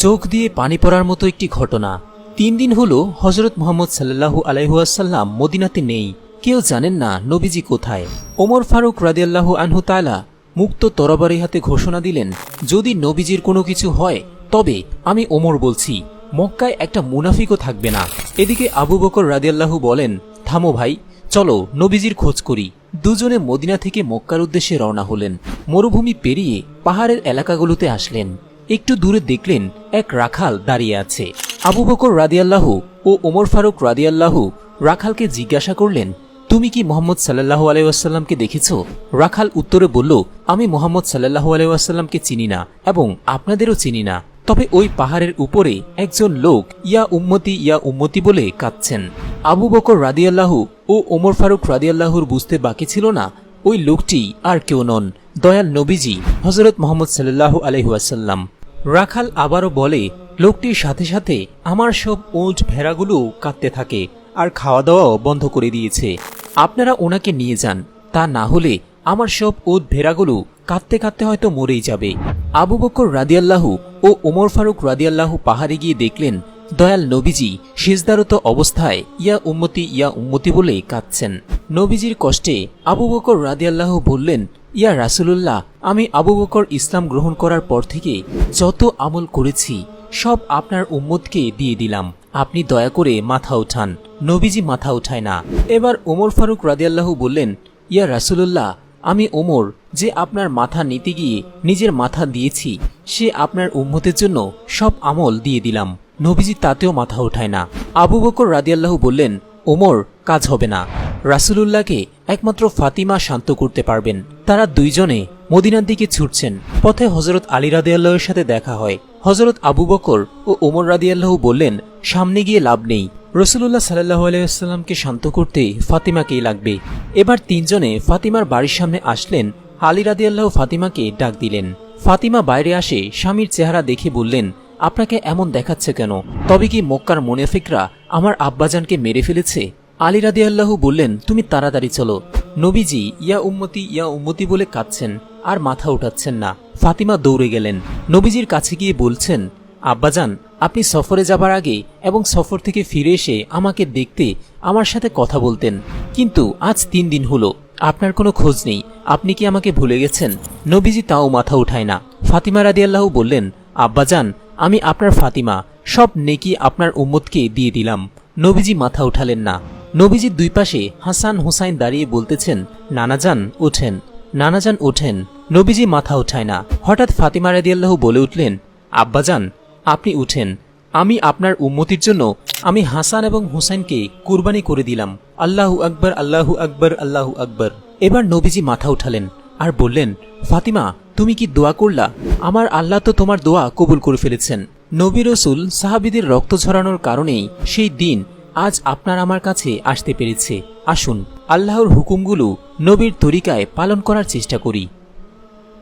চোখ দিয়ে পানি পড়ার মতো একটি ঘটনা। 3 দিন হলো হযরত মুহাম্মদ সাল্লাল্লাহু আলাইহি ওয়াসাল্লাম মদিনাতে নেই। কেউ জানেন না নবীজি কোথায়। ওমর ফারুক রাদিয়াল্লাহু আনহু তাআলা মুক্ত তরবারি হাতে ঘোষণা দিলেন, যদি নবীজির কোনো কিছু হয় তবে আমি ওমর বলছি, মক্কায় একটা মুনাফিকও থাকবে না। এদিকে আবু বকর রাদিয়াল্লাহু বলেন, থামো ভাই, চলো নবীজির খোঁজ করি। দুজনে মদিনা থেকে মক্কার উদ্দেশ্যে রওনা হলেন। মরুভূমি পেরিয়ে পাহাড়ের এলাকাগুলোতে আসলেন। একটু দূরে দেখলেন এক রাখাল দাঁড়িয়ে আছে। আবু বকর রাদিয়াল্লাহু ও ওমর ফারুক রাদিয়াল্লাহু রাখালকে জিজ্ঞাসা করলেন, তুমি কি মুহাম্মদ সাল্লাল্লাহু আলাইহি ওয়াসাল্লামকে দেখেছো? রাখাল উত্তরে বলল, আমি মুহাম্মদ সাল্লাল্লাহু আলাইহি ওয়াসাল্লামকে চিনি না এবং আপনাদেরও চিনি না। তবে ওই পাহাড়ের উপরে একজন লোক ইয়া উম্মতি বলে কাঁদছেন। আবু বকর রাদিয়াল্লাহু ও ওমর ফারুক রাদিয়াল্লাহুর বুঝতে বাকি ছিল না ওই লোকটি আর কেউ নন, দয়াল নবীজি হযরত মুহাম্মদ সাল্লাল্লাহু আলাইহি ওয়াসাল্লাম। রাখাল আবারও বলে, লোকটির সাথে সাথে আমার সব উট ভেড়াগুলো কাঁদতে থাকে আর খাওয়া দাওয়াও বন্ধ করে দিয়েছে। আপনারা ওনাকে নিয়ে যান, তা না হলে আমার সব উট ভেড়াগুলো কাঁদতে কাঁদতে হয়তো মরেই যাবে। আবু বকর রাদিয়াল্লাহু ও ওমর ফারুক রাদিয়াল্লাহু পাহাড়ে গিয়ে দেখলেন দয়াল নবীজি সিজদারত অবস্থায় ইয়া উম্মতি বলে কাঁদছেন। নবীজির কষ্টে আবু বকর রাদিয়াল্লাহু বললেন, ইয়া রাসূলুল্লাহ, আমি আবু বকর ইসলাম গ্রহণ করার পর থেকে যত আমল করেছি সব আপনার উম্মতকে দিয়ে দিলাম, আপনি দয়া করে মাথা উঠান। নবীজি মাথা উঠায় না। এবার ওমর ফারুক রাদিয়াল্লাহু বললেন, ইয়া রাসূলুল্লাহ, আমি ওমর যে আপনার মাথা নিতে গিয়ে নিজের মাথা দিয়েছি, সে আপনার উম্মতের জন্য সব আমল দিয়ে দিলাম। নবীজি তাতেও মাথা উঠায় না। আবু বকর রাদিয়াল্লাহু বললেন, ওমর, কাজ হবে না। রাসূলুল্লাহকে একমাত্র ফাতিমা শান্ত করতে পারবেন। তারা দুইজনে মদিনার দিকে ছুটছেন। পথে হযরত আলী রাদিয়াল্লাহুর সাথে দেখা হয়। হযরত আবু বকর ও ওমর রাদিয়াল্লাহু বললেন, সামনে গিয়ে লাভ নেই, রাসূলুল্লাহ সাল্লাল্লাহু আলাইহি ওয়াসাল্লামকে শান্ত করতে ফাতিমাকেই লাগবে। এবার তিনজনে ফাতিমার বাড়ির সামনে আসলেন। আলী রাদিয়াল্লাহু ফাতিমাকে ডাক দিলেন। ফাতিমা বাইরে আসে স্বামীর চেহারা দেখে বললেন, আপনাকে এমন দেখাচ্ছে কেন? তবে কি মক্কার মুনাফিকরা আমার আব্বাজানকে মেরে ফেলেছে? আলী রাদিয়াল্লাহু বললেন, তুমি তাড়াতাড়ি চলো। নবীজি ইয়া উম্মতি বলে কাঁদছেন আর মাথা উঠাচ্ছেন না। ফাতিমা দৌড়ে গেলেন। নবীজির কাছে গিয়ে বলছেন, আব্বাজান, আপনি সফরে যাবার আগে এবং সফর থেকে ফিরে এসে আমাকে দেখতে আমার সাথে কথা বলতেন, কিন্তু আজ 3 দিন হলো আপনার কোনো খোঁজ নেই। আপনি কি আমাকে ভুলে গেছেন? নবীজি তাও মাথা উঠায় না। ফাতিমা রাদিয়াল্লাহু বললেন, আব্বাজান, আমি আপনার ফাতিমা, সব নেকি আপনার উম্মতকে দিয়ে দিলাম। নবীজি মাথা উঠালেন না। নবীজির দুই পাশে হাসান হুসাইন দাঁড়িয়ে বলতেছেন, নানাজান ওঠেন, নানাজান ওঠেন। নবীজি মাথা উঠায় না। হঠাৎ ফাতিমা রাদিয়াল্লাহু বলে উঠলেন, আব্বাজান, আপনি উঠেন, আমি আপনার উম্মতির জন্য আমি হাসান এবং হুসাইনকে কুরবানি করে দিলাম। আল্লাহু আকবার, আল্লাহু আকবার, আল্লাহু আকবার। এবার নবীজি মাথা উঠালেন আর বললেন, ফাতিমা, তুমি কি দোয়া করলা? আমার আল্লাহ তো তোমার দোয়া কবুল করে ফেলেছেন। নবী রাসূল সাহাবীদের রক্ত ঝরানোর কারণেই সেই দিন আজ আপনার আমার কাছে আসতে পেরেছে। আসুন আল্লাহর হুকুমগুলো নবীর তরিকায় পালন করার চেষ্টা করি।